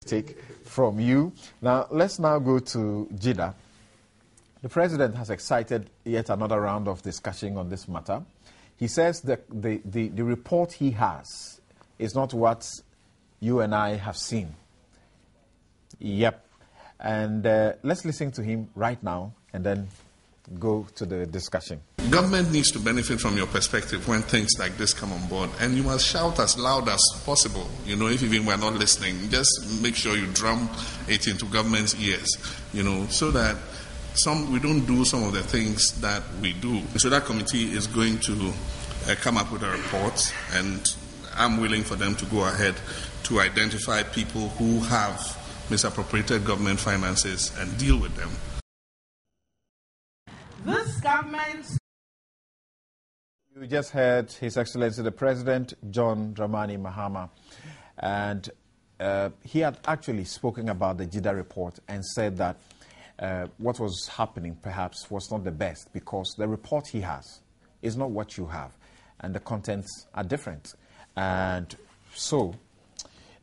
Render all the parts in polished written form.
take from you. Now, let's now go to JIDA. The president has excited yet another round of discussion on this matter. He says that the report he has is not what you and I have seen. Yep. And let's listen to him right now and then go to the discussion. Government needs to benefit from your perspective when things like this come on board, and you must shout as loud as possible. You know, if even we're not listening, just make sure you drum it into government's ears, you know, so that we don't do some of the things that we do. So that committee is going to come up with a report, and I'm willing for them to go ahead to identify people who have misappropriated government finances and deal with them. This government... You just heard His Excellency the President, John Dramani Mahama, and he had actually spoken about the JIDA report and said that what was happening perhaps was not the best because the report he has is not what you have and the contents are different. And so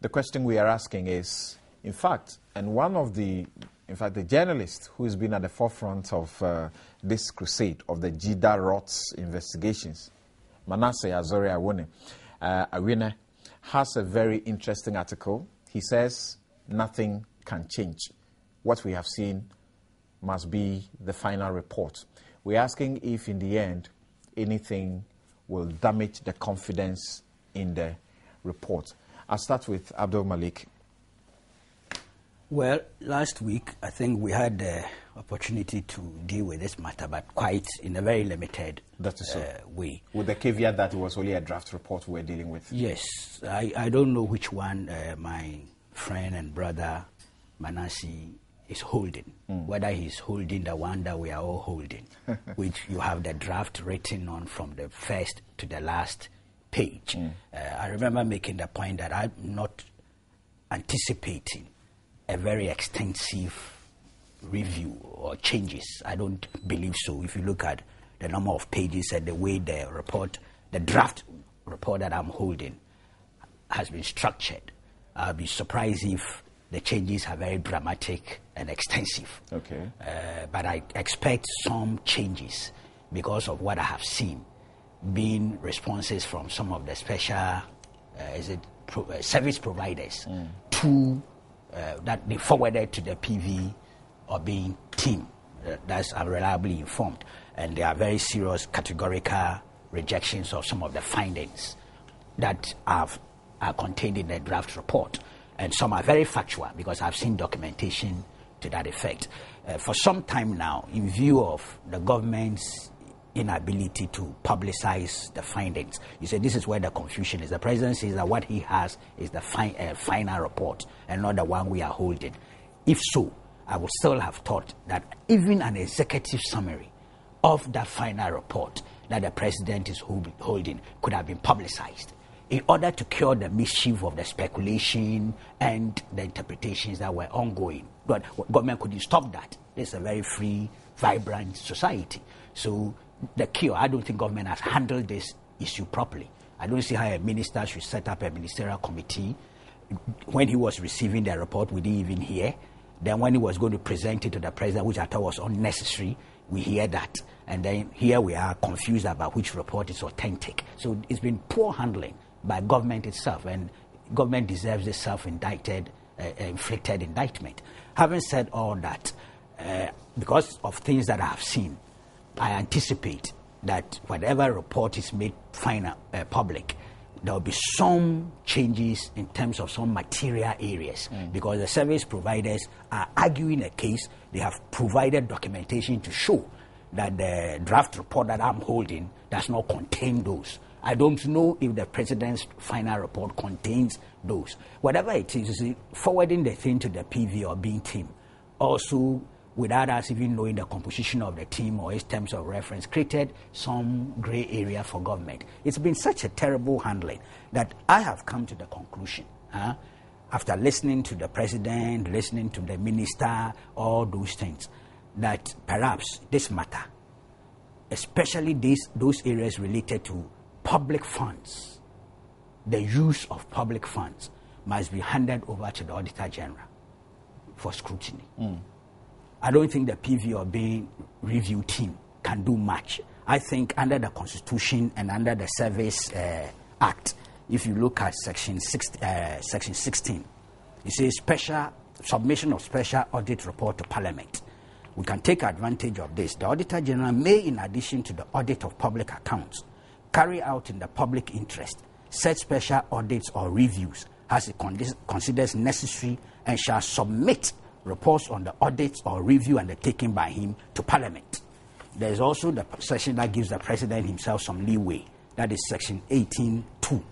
the question we are asking is, in fact, the journalist who has been at the forefront of this crusade of the JIDA ROTS investigations, Manasseh Azori Awene, has a very interesting article. He says nothing can change. What we have seen must be the final report. We're asking if in the end anything will damage the confidence in the report. I'll start with Abdul Malik. Well, last week, I think we had the opportunity to deal with this matter, but quite in a very limited way. With the caveat that it was only a draft report we're dealing with. Yes. I don't know which one my friend and brother Manasseh is holding, whether he's holding the one that we are all holding, which you have the draft written on from the first to the last page. I remember making the point that I'm not anticipating a very extensive review or changes. I don't believe so. If you look at the number of pages and the way the draft report that I'm holding has been structured, I'll be surprised if the changes are very dramatic and extensive. Okay. But I expect some changes because of what I have seen, being responses from some of the special service providers to that they forwarded to the PV or being team. That's reliably informed. And there are very serious categorical rejections of some of the findings that are contained in the draft report. And some are very factual because I've seen documentation to that effect. For some time now, in view of the government's inability to publicize the findings, you say this is where the confusion is. The president says that what he has is the final report and not the one we are holding. If so, I would still have thought that even an executive summary of that final report that the president is holding could have been publicized in order to cure the mischief of the speculation and the interpretations that were ongoing. But government couldn't stop that. It's a very free, vibrant society. So the cure, I don't think government has handled this issue properly. I don't see how a minister should set up a ministerial committee. When he was receiving the report, we didn't even hear. Then when he was going to present it to the president, which I thought was unnecessary, we hear that. And then here we are confused about which report is authentic. So it's been poor handling by government itself, and government deserves this self-inflicted indictment. Having said all that, because of things that I have seen, I anticipate that whatever report is made public, there will be some changes in terms of some material areas, because the service providers are arguing a case. They have provided documentation to show that the draft report that I'm holding does not contain those. I don't know if the president's final report contains those. Whatever it is, forwarding the thing to the PV or being team, also without us even knowing the composition of the team or its terms of reference, created some gray area for government. It's been such a terrible handling that I have come to the conclusion, after listening to the president, listening to the minister, all those things, that perhaps this matter, especially those areas related to public funds, the use of public funds, must be handed over to the Auditor General for scrutiny. I don't think the PV or Bain review team can do much. I think under the Constitution and under the Service Act, if you look at section 16, it says submission of special audit report to Parliament. We can take advantage of this. The Auditor General may, in addition to the audit of public accounts, carry out in the public interest such special audits or reviews as it considers necessary, and shall submit reports on the audits or review undertaken by him to Parliament. There is also the section that gives the President himself some leeway. That is section 18(2).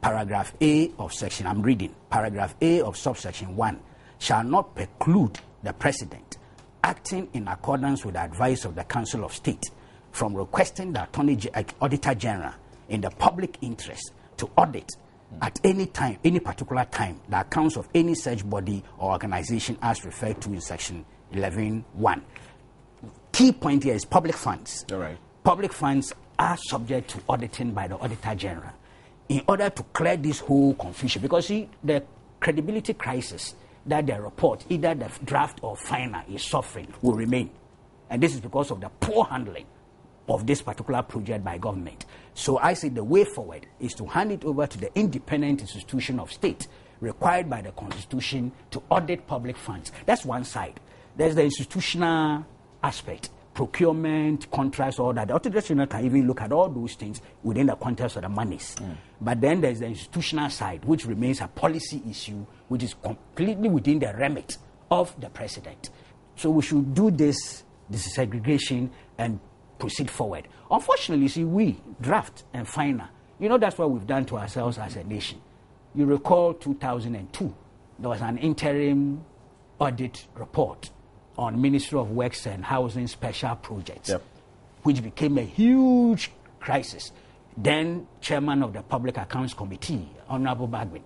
Paragraph A of section, I'm reading, paragraph A of subsection 1 shall not preclude the President, acting in accordance with the advice of the Council of State, from requesting the Auditor General in the public interest to audit at any time, any particular time, the accounts of any such body or organization as referred to in section 11(1). Key point here is public funds. All right. Public funds are subject to auditing by the Auditor General in order to clear this whole confusion. Because see, the credibility crisis that the report, either the draft or final, is suffering will remain. And this is because of the poor handling of this particular project by government. So I say the way forward is to hand it over to the independent institution of state required by the Constitution to audit public funds. That's one side. There's the institutional aspect, procurement, contracts, all that. The Auditor General can even look at all those things within the context of the monies. But then there's the institutional side, which remains a policy issue, which is completely within the remit of the President. So we should do this segregation and proceed forward. Unfortunately, see, we draft and final. You know, that's what we've done to ourselves as a nation. You recall 2002, there was an interim audit report on Ministry of Works and Housing special projects, which became a huge crisis. Then Chairman of the Public Accounts Committee, Honorable Bagwin,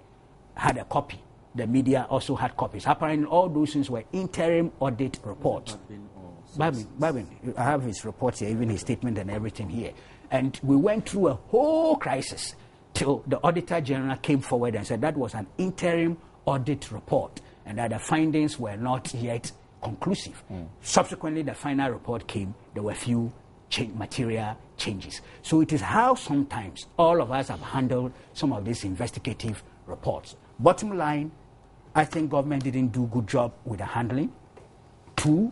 had a copy. The media also had copies. Apparently, all those things were interim audit reports. Bagwin, I have his reports here, even his statement and everything here. And we went through a whole crisis till the Auditor General came forward and said that was an interim audit report and that the findings were not yet conclusive. Subsequently, the final report came. There were few material changes. So it is how sometimes all of us have handled some of these investigative reports. Bottom line, I think government didn't do a good job with the handling. 2,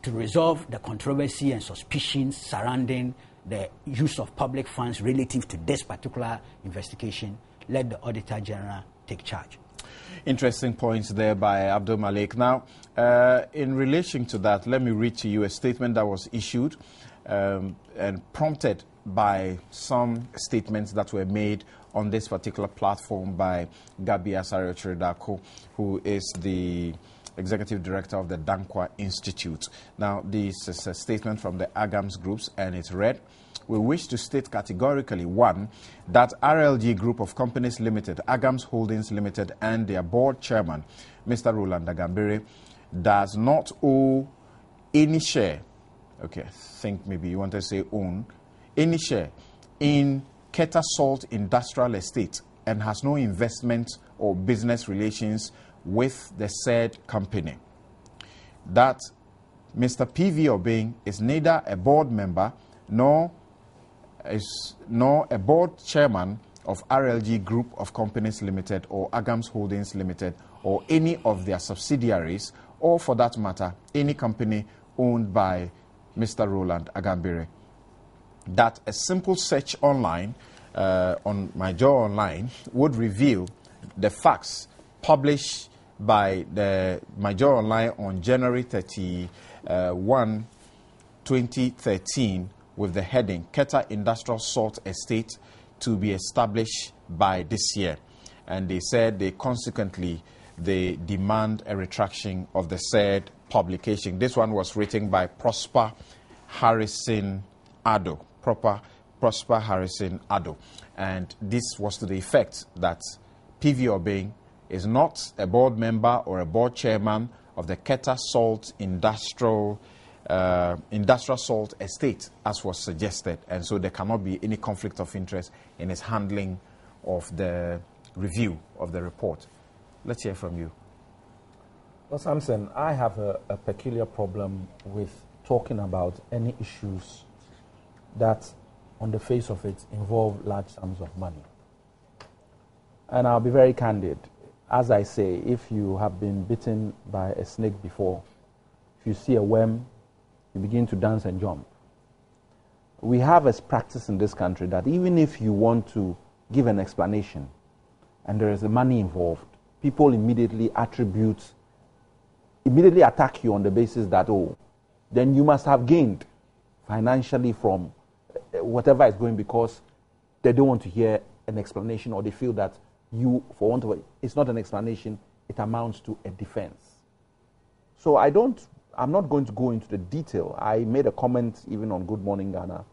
to resolve the controversy and suspicions surrounding the use of public funds relative to this particular investigation, let the Auditor General take charge. Interesting points there by Abdul Malik. Now, in relation to that, let me read to you a statement that was issued and prompted by some statements that were made on this particular platform by Gabi Asare-Chiridako, who is the Executive Director of the Dankwa Institute. Now, this is a statement from the AGAMS groups, and it's read: we wish to state categorically, 1, that RLG Group of Companies Limited, AGAMS Holdings Limited, and their board chairman, Mr. Roland Agambere, does not owe any share, okay, I think maybe you want to say own, any share in Keta Salt Industrial Estate and has no investment or business relations with the said company. That Mr. P.V. Obeng is neither a board member nor a board chairman of RLG Group of Companies Limited or AGAMS Holdings Limited or any of their subsidiaries, or for that matter, any company owned by Mr. Roland Agambere. That a simple search online on My Jaw Online would reveal the facts published by the My Jaw Online on January 31, 2013, with the heading Keta Industrial Salt Estate to be established by this year. And they said they demand a retraction of the said publication. This one was written by Prosper Harrison Addo. Prosper Harrison Addo. And this was to the effect that P.V. Obeng is not a board member or a board chairman of the Keta Salt Industrial Salt Estate, as was suggested, and so there cannot be any conflict of interest in his handling of the review of the report. Let's hear from you. Well, Samson, I have a peculiar problem with talking about any issues that, on the face of it, involve large sums of money. And I'll be very candid. As I say, if you have been bitten by a snake before, if you see a worm, you begin to dance and jump. We have a practice in this country that even if you want to give an explanation and there is money involved, people immediately attack you on the basis that, oh, then you must have gained financially from whatever is going, because they don't want to hear an explanation, or they feel that you, for want of it's not an explanation, it amounts to a defense. So I'm not going to go into the detail. I made a comment even on Good Morning Ghana,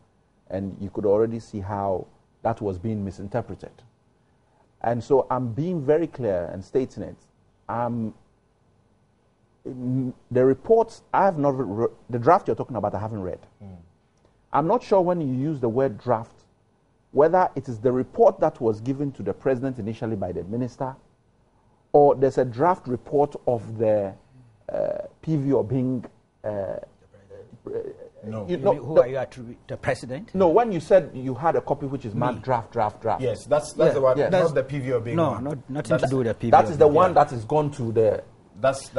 and you could already see how that was being misinterpreted. And so I'm being very clear and stating it. The reports, I have not the draft you're talking about, I haven't read. I'm not sure when you use the word draft, whether it is the report that was given to the president initially by the minister, or there's a draft report of the PV or being. No. Who are you attributing? The president? No, when you said you had a copy which is marked draft. Yes, that's the one, not the PV or being. No, nothing to do with the PV. That is the one that is gone to the. That's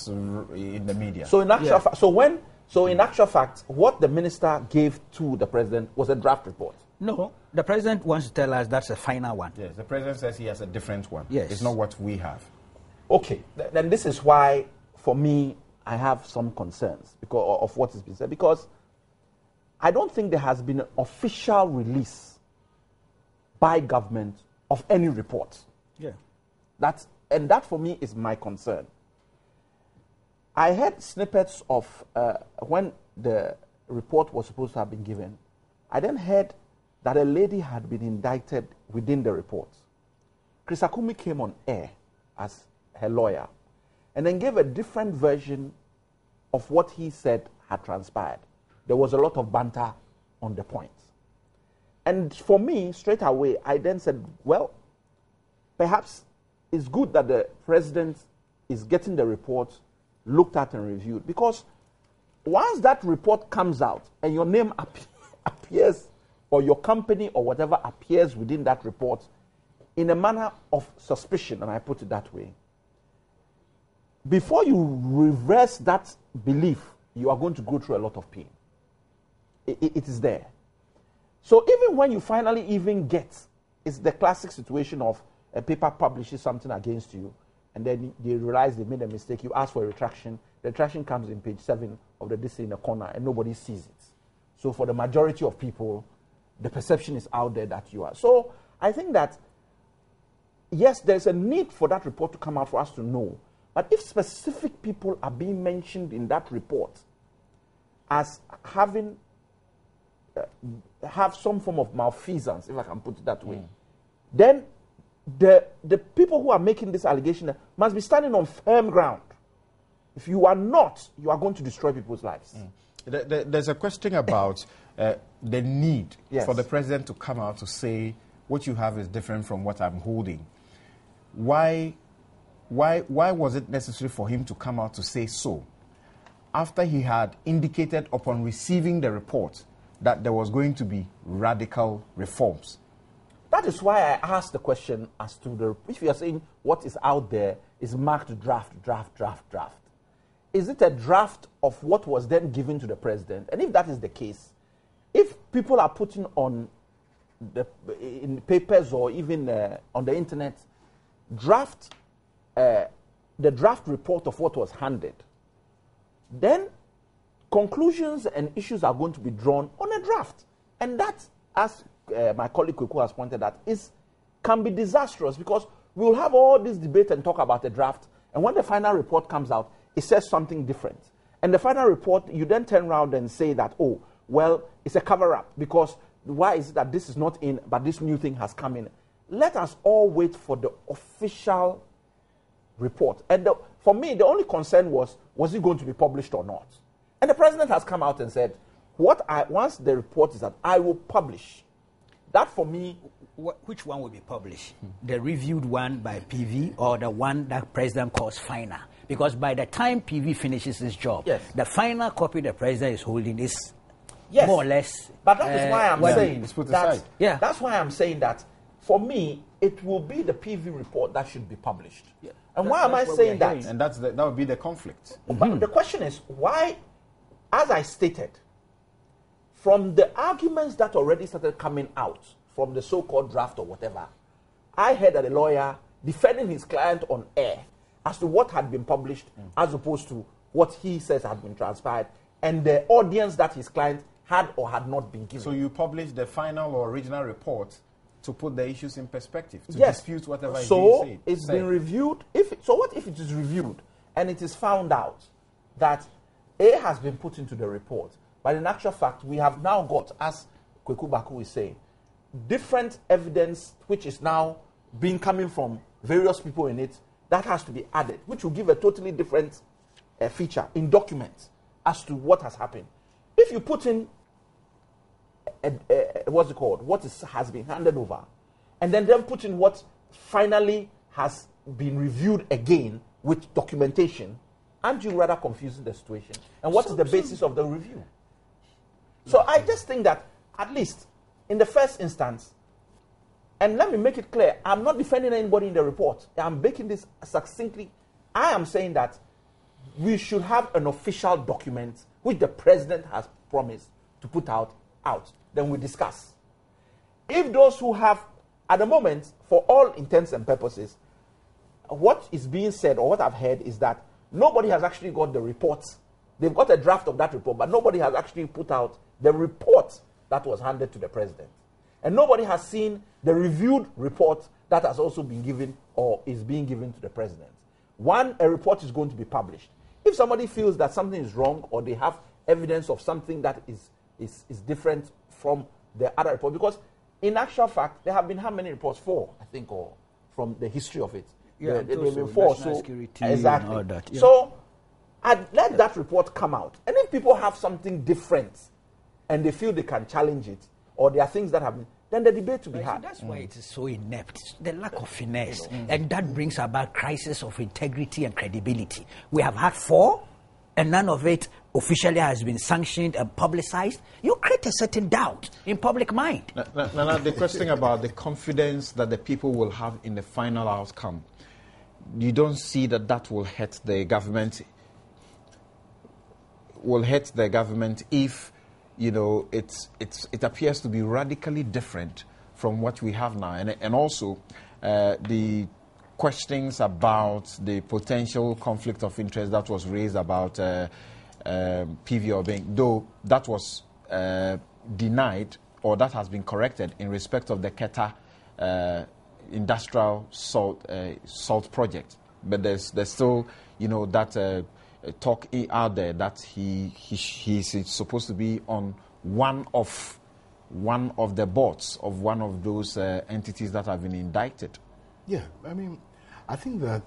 in the media. So in actual fact, in actual fact, what the minister gave to the president was a draft report. No, the president wants to tell us that's a final one. Yes, the president says he has a different one. Yes. It's not what we have. Okay, then this is why, for me, I have some concerns because of what has been said. Because I don't think there has been an official release by government of any report. Yeah. That for me is my concern. I heard snippets of when the report was supposed to have been given. I then heard that a lady had been indicted within the report. Chris Akumi came on air as her lawyer and then gave a different version of what he said had transpired. There was a lot of banter on the point. And for me, straight away, I then said, well, perhaps it's good that the president is getting the report looked at and reviewed, because once that report comes out and your name appears, or your company or whatever appears within that report in a manner of suspicion, and I put it that way, before you reverse that belief, you are going to go through a lot of pain. It is there. So even when you finally even get, it's the classic situation of a paper publishes something against you, and then they realize they made a mistake. You ask for a retraction. The retraction comes in page 7 of the DC in the corner, and nobody sees it. So for the majority of people, the perception is out there that you are. So I think that, yes, there's a need for that report to come out for us to know. But if specific people are being mentioned in that report as having have some form of malfeasance, if I can put it that way, then the people who are making this allegation must be standing on firm ground. If you are not, you are going to destroy people's lives. There's a question about the need for the president to come out to say what you have is different from what I'm holding. Why was it necessary for him to come out to say so after he had indicated upon receiving the report that there was going to be radical reforms? That is why I asked the question as to if you are saying what is out there is marked draft. Is it a draft of what was then given to the president? And if that is the case, if people are putting on in papers or even on the internet the draft report of what was handed, then conclusions and issues are going to be drawn on a draft. And that, as my colleague Kweku has pointed out, can be disastrous, because we will have all this debate and talk about the draft, and when the final report comes out, it says something different. And the final report, you then turn around and say that, oh, well, it's a cover-up, because why is it that this is not in, but this new thing has come in? Let us all wait for the official report. And for me, the only concern was it going to be published or not? And the president has come out and said, once the report is out, I will publish. That for me which one will be published? The reviewed one by PV or the one that President calls final? Because by the time PV finishes his job, the final copy the President is holding is more or less. But that is why I'm saying that. Yeah. That's why I'm saying that. For me, it will be the PV report that should be published. Yeah. And why am I saying that? And that would be the conflict. But the question is why, as I stated, from the arguments that already started coming out from the so-called draft or whatever, I heard that a lawyer defending his client on air as to what had been published as opposed to what he says had been transpired and the audience that his client had or had not been given. So you published the final or original report to put the issues in perspective, to dispute whatever is being said. So it's been reviewed. What if it is reviewed and it is found out that A has been put into the report, but in actual fact, we have now got, as Kweku Baku is saying, different evidence which is now being coming from various people in it that has to be added, which will give a totally different feature in documents as to what has happened. If you put in what has been handed over, and then put in what finally has been reviewed again with documentation, aren't you rather confusing the situation? And what is the basis of the review? So I just think that, at least in the first instance, and let me make it clear, I'm not defending anybody in the report. I'm making this succinctly. I am saying that we should have an official document which the president has promised to put out. Then we discuss. If those who have, at the moment, for all intents and purposes, what is being said or what I've heard is that nobody has actually got the reports. They've got a draft of that report, but nobody has actually put out the report that was handed to the president. And nobody has seen the reviewed report that has also been given or is being given to the president. A report is going to be published. If somebody feels that something is wrong or they have evidence of something that is different from the other report, because in actual fact, there have been how many reports? 4, I think, or from the history of it. Yeah, there have been 4. So, exactly. And all that, yeah. So, I'd let that report come out. And if people have something different and they feel they can challenge it, or there are things that have been, then the debate will be had. That's why it is so inept, the lack of finesse. And that brings about crisis of integrity and credibility. We have had 4, and none of it officially has been sanctioned and publicized. You create a certain doubt in public mind. Now, the question about the confidence that the people will have in the final outcome, you don't see that will hurt the government. Will hurt the government if, it appears to be radically different from what we have now, and also the questions about the potential conflict of interest that was raised about PV Obeng, though that was denied or that has been corrected in respect of the Keta industrial salt project. But there's still, that talk out there that he's supposed to be on one of the boards of one of those entities that have been indicted. Yeah, I think that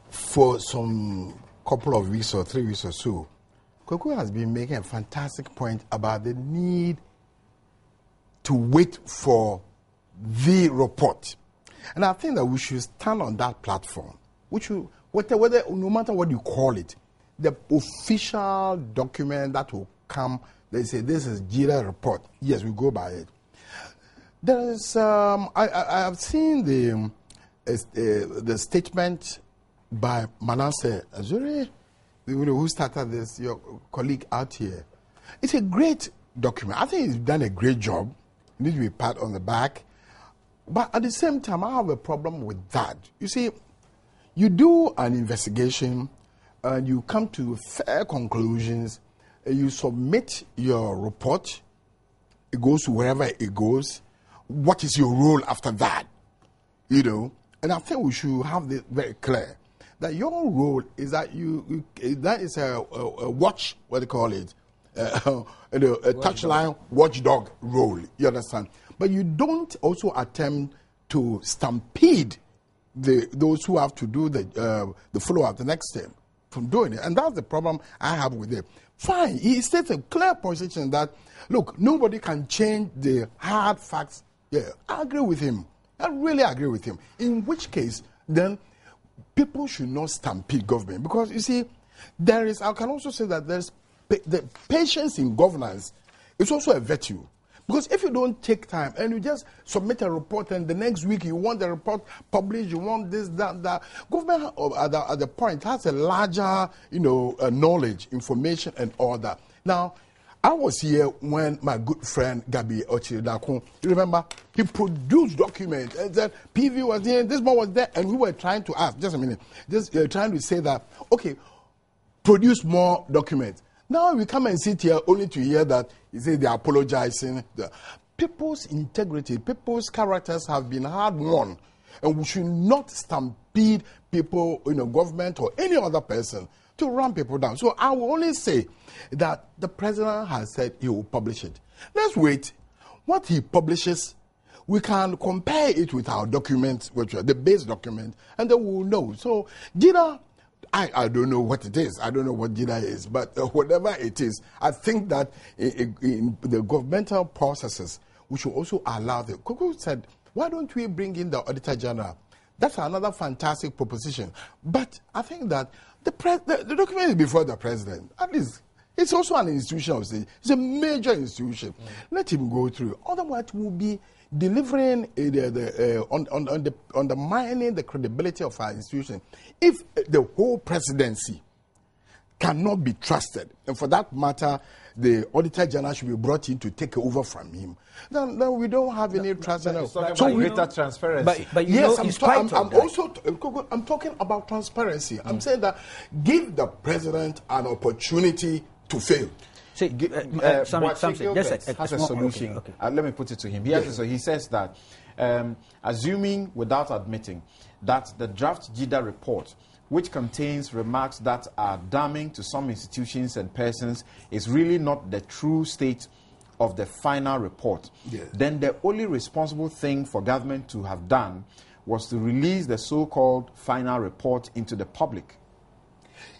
for some couple of weeks or 3 weeks or so, Kweku has been making a fantastic point about the need to wait for the report. And I think that we should stand on that platform, whether no matter what you call it, the official document that will come, they say this is JIDA report. Yes, we go by it. There is, I have seen the statement by Manasseh Azure, who started this, your colleague out here. It's a great document. I think he's done a great job. He needs to be pat on the back. But at the same time, I have a problem with that. You see, you do an investigation and you come to fair conclusions, and you submit your report, it goes to wherever it goes. What is your role after that? And I think we should have this very clear, that your role is that that is a watch, what do you call it, a touchline watchdog role, you understand? But you don't also attempt to stampede those who have to do the follow-up, the next step, from doing it. And that's the problem I have with it. Fine, he states a clear position that, look, nobody can change the hard facts Yeah, I agree with him. I really agree with him. In which case, then, people should not stampede government. Because, you see, I can also say that the patience in governance is also a virtue. Because if you don't take time and you just submit a report and the next week you want the report published, you want this, that, government at the point has a larger, knowledge, information and all that. Now, I was here when my good friend Gabi Ochiridakun, you remember, he produced documents and said PV was here, this one was there, and we were trying to ask, just a minute, trying to say that, okay, produce more documents. Now we come and sit here only to hear that he says they're apologizing. People's integrity, people's characters have been hard won, and we should not stampede people, government or any other person to run people down. So I will only say that the president has said he will publish it. Let's wait. What he publishes, we can compare it with our documents, which are the base document, and then we will know. So JIDA, I don't know what it is. I don't know what JIDA is. But whatever it is, I think that in the governmental processes, we should also allow them. Kuku said, why don't we bring in the Auditor General? That's another fantastic proposition. But I think that the document is before the president. At least it's also an institution of state. It's a major institution. Let him go through. Otherwise, we'll be delivering undermining the credibility of our institution. If the whole presidency cannot be trusted, and for that matter, the Auditor General should be brought in to take over from him, then we don't have any trust. So greater transparency. But yes, I'm talking about transparency. I'm saying that give the president an opportunity to fail. See, something has a solution. Okay. Let me put it to him. He says that, assuming without admitting that the draft JIDA report, which contains remarks that are damning to some institutions and persons, is really not the true state of the final report, then the only responsible thing for government to have done was to release the so-called final report into the public.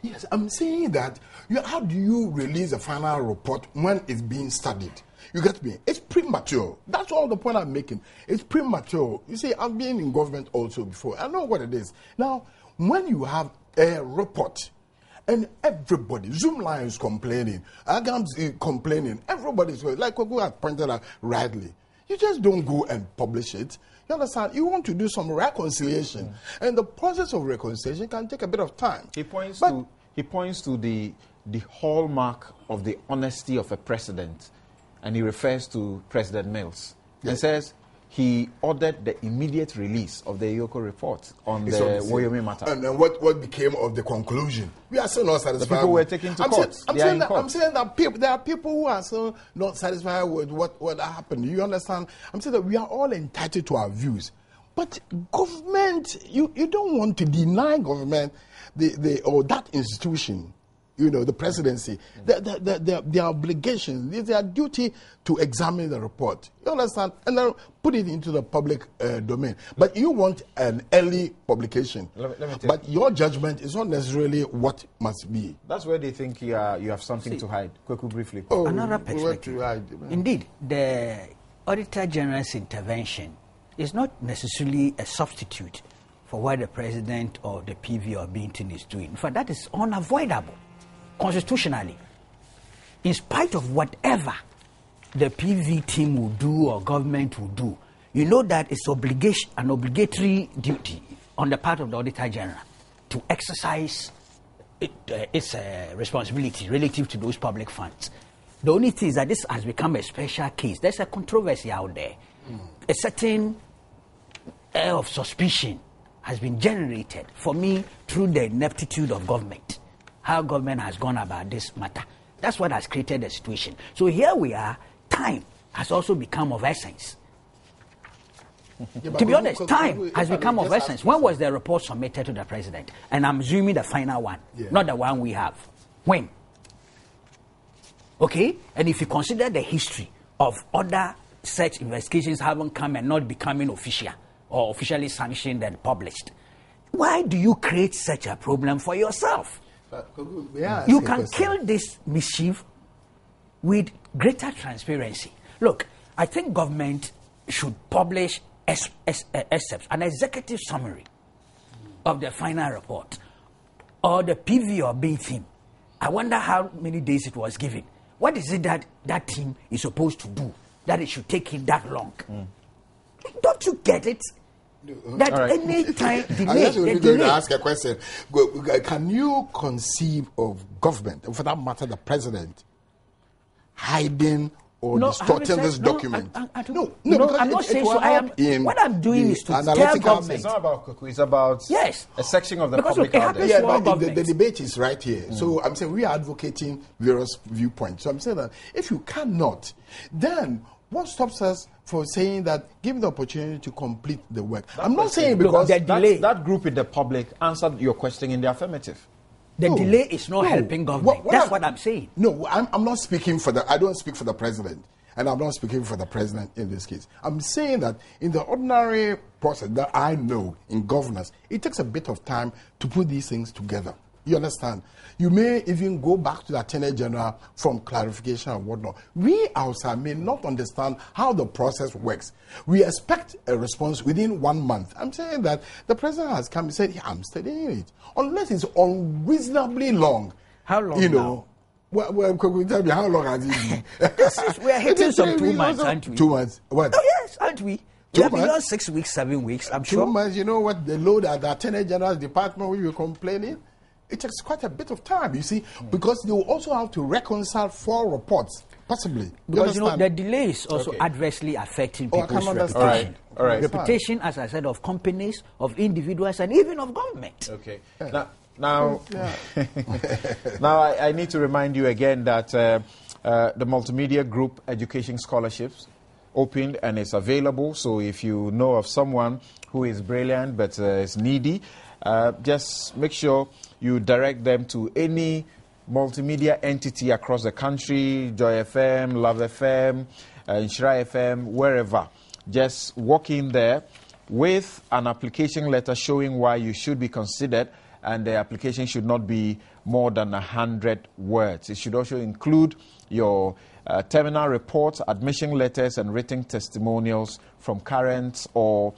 Yes, I'm saying that. How do you release a final report when it's being studied? You get me? It's premature. That's all the point I'm making. It's premature. You see, I've been in government also before. I know what it is. Now, when you have a report and everybody, Zoom Lions complaining, Agams complaining, everybody's like what we have pointed out rightly, you just don't go and publish it. You understand? You want to do some reconciliation, and the process of reconciliation can take a bit of time. He points to the hallmark of the honesty of a president, and he refers to President Mills. He says he ordered the immediate release of the Yoko report on the Woyomi matter. And then what became of the conclusion? We are still not satisfied. The people were taken to court. I'm saying that there are people who are still not satisfied with what happened. You understand? I'm saying that we are all entitled to our views. But government, you don't want to deny government or that institution, the presidency, their obligation, their duty to examine the report. You understand? And then put it into the public domain. But you want an early publication. But your judgment is not necessarily what must be. That's where they think you have something to hide. Kweku, briefly. Another perspective. Indeed, the Auditor General's intervention is not necessarily a substitute for what the president or the PV or Binton is doing. In fact, that is unavoidable. Constitutionally, in spite of whatever the PV team will do or government will do, you know that it's an obligatory duty on the part of the Auditor General to exercise its responsibility relative to those public funds. The only thing is that this has become a special case. There's a controversy out there. A certain air of suspicion has been generated, for me, through the ineptitude of government. How government has gone about this matter. That's what has created the situation. So here we are, time has also become of essence. To be honest, time has become of essence. When was the report submitted to the president? And I'm assuming the final one, not the one we have. When? Okay? And if you consider the history of other such investigations having come and not becoming official or officially sanctioned and published, why do you create such a problem for yourself? You can kill this mischief with greater transparency. Look, I think government should publish excerpts, an executive summary of the final report or the PV or B theme. I wonder how many days it was given. What is it that that team is supposed to do that it should take him that long? Don't you get it? That any time delay. I just going to ask a question. Can you conceive of government, and for that matter, the president, hiding or distorting this document? No, I'm not saying so. What I'm doing is to tell government. It's not about Kuku, it's about a section of the because public out there. Yeah, but the debate is right here. So I'm saying we are advocating various viewpoints. So I'm saying that if you cannot, then what stops us for saying that give the opportunity to complete the work? I'm not saying because that group in the public answered your question in the affirmative. The delay is not helping government. That's what I'm saying. No, I'm not speaking for I don't speak for the president. And I'm not speaking for the president in this case. I'm saying that in the ordinary process that I know in governance, it takes a bit of time to put these things together. You understand? You may even go back to the Attorney General from clarification and whatnot. We outside may not understand how the process works. We expect a response within 1 month. I'm saying that the president has come and said, yeah, I'm studying it. Unless it's unreasonably long. How long? You know. Well, could you tell me how long has it been? We are hitting some 2 months, aren't we? 2 months. What? Oh, yes, aren't we? We have been on 6 weeks, 7 weeks, I'm sure. 2 months, you know what? The load at the Attorney General's department when you're complaining, it takes quite a bit of time, you see, because they will also have to reconcile 4 reports, possibly. Because, you know, the delay is also adversely affecting people's reputation. All right. Reputation, as I said, of companies, of individuals, and even of government. Okay. Now, now I need to remind you again that the Multimedia Group Education Scholarships opened and it's available. So if you know of someone who is brilliant but is needy, just make sure you direct them to any multimedia entity across the country, Joy FM, Love FM, Nshira FM, wherever. Just walk in there with an application letter showing why you should be considered, and the application should not be more than 100 words. It should also include your terminal reports, admission letters, and written testimonials from current or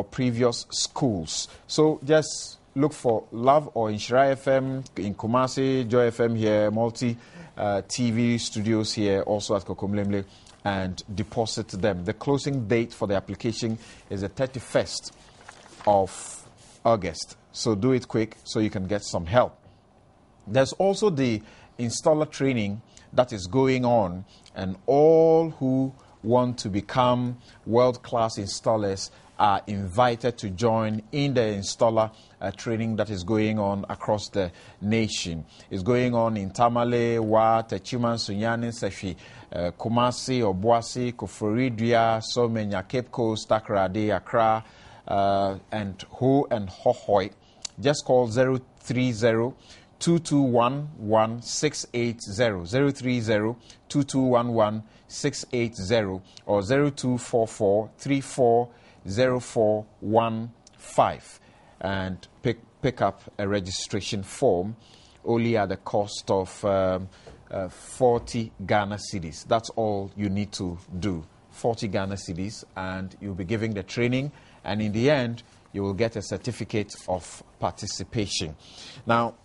previous schools. So just look for Love or Nshira FM in Kumasi, Joy FM here, Multi TV studios here, also at Kokomlemle, and deposit them. The closing date for the application is the 31st of August. So do it quick so you can get some help. There's also the installer training that is going on, and all who want to become world-class installers are invited to join in the installer training that is going on across the nation. It's going on in Tamale, Wa, Techiman, Sunyani, Sefi, Kumasi, Obuasi, Koforidua, Somenya, Cape Coast, Takoradi, Accra, and Ho and Hohoi. Just call 030-2211-680, 030-2211-680, or 0244-340415, and pick up a registration form only at the cost of 40 Ghana cedis. That's all you need to do, 40 Ghana cedis, and you'll be giving the training, and in the end, you will get a certificate of participation. Now,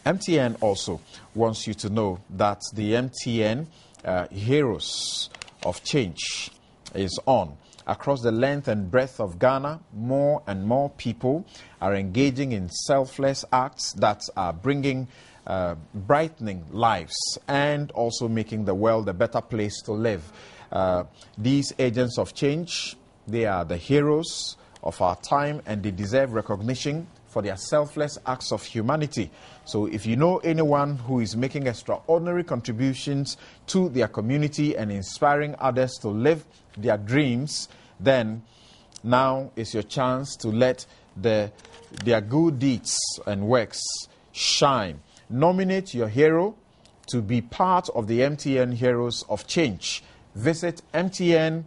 MTN also wants you to know that the MTN Heroes of Change is on. Across the length and breadth of Ghana, more and more people are engaging in selfless acts that are bringing brightening lives and also making the world a better place to live. These agents of change, they are the heroes of our time, and they deserve recognition for their selfless acts of humanity. So if you know anyone who is making extraordinary contributions to their community and inspiring others to live their dreams, then now is your chance to let their good deeds and works shine. Nominate your hero to be part of the MTN Heroes of Change. Visit mtn.com.gh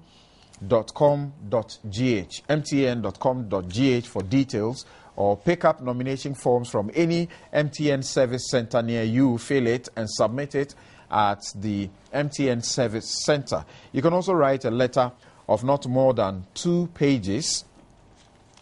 for details, or pick up nomination forms from any MTN service center near you, fill it and submit it at the MTN service center. You can also write a letter of not more than 2 pages,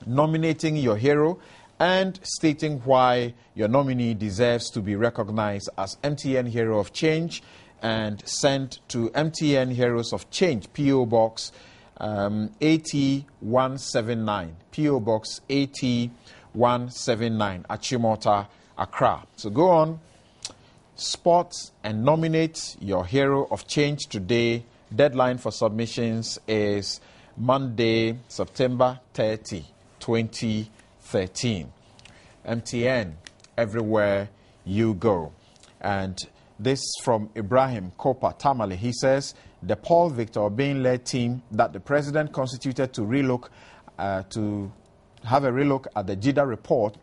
nominating your hero and stating why your nominee deserves to be recognized as MTN Hero of Change, and sent to MTN Heroes of Change, P.O. Box 80-179, P.O. Box 80-179, Achimota, Accra. So go on, spot and nominate your Hero of Change today. Deadline for submissions is Monday, September 30, 2013. MTN, everywhere you go. And this from Ibrahim Kopa Tamale. He says, the Paul Victor Obeng-led team that the president constituted to have a relook at the JIDA report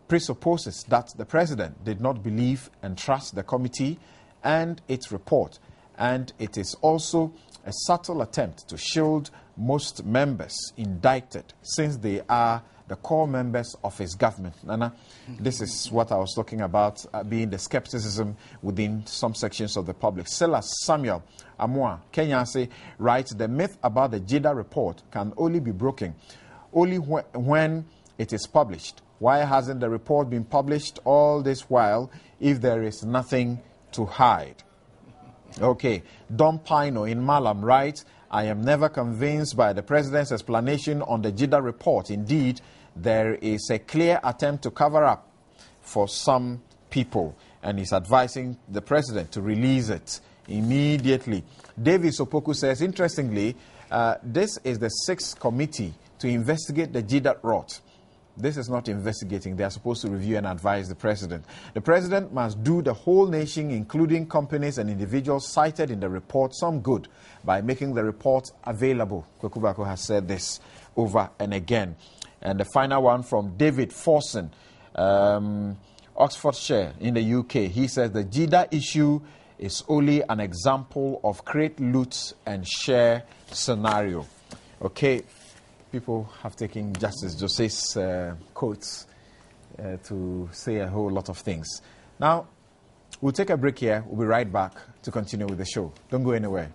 presupposes that the president did not believe and trust the committee and its report. And it is also a subtle attempt to shield most members indicted, since they are the core members of his government. Nana, this is what I was talking about, being the skepticism within some sections of the public. Silas Samuel Amua, Kenya, say, writes, the myth about the JIDA report can only be broken only when it is published. Why hasn't the report been published all this while if there is nothing to hide? Okay, Don Pino in Malam writes, I am never convinced by the president's explanation on the JIDA report. Indeed, there is a clear attempt to cover up for some people, and he's advising the president to release it immediately. David Sopoku says, interestingly, this is the 6th committee to investigate the JIDA rot. This is not investigating. They are supposed to review and advise the president. The president must do the whole nation, including companies and individuals cited in the report, some good by making the report available. Kwekubako has said this over and again. And the final one from David Forson, Oxfordshire in the UK. He says the JIDA issue is only an example of create, loot and share scenario. Okay. People have taken Justice Jose's quotes to say a whole lot of things. Now, we'll take a break here. We'll be right back to continue with the show. Don't go anywhere.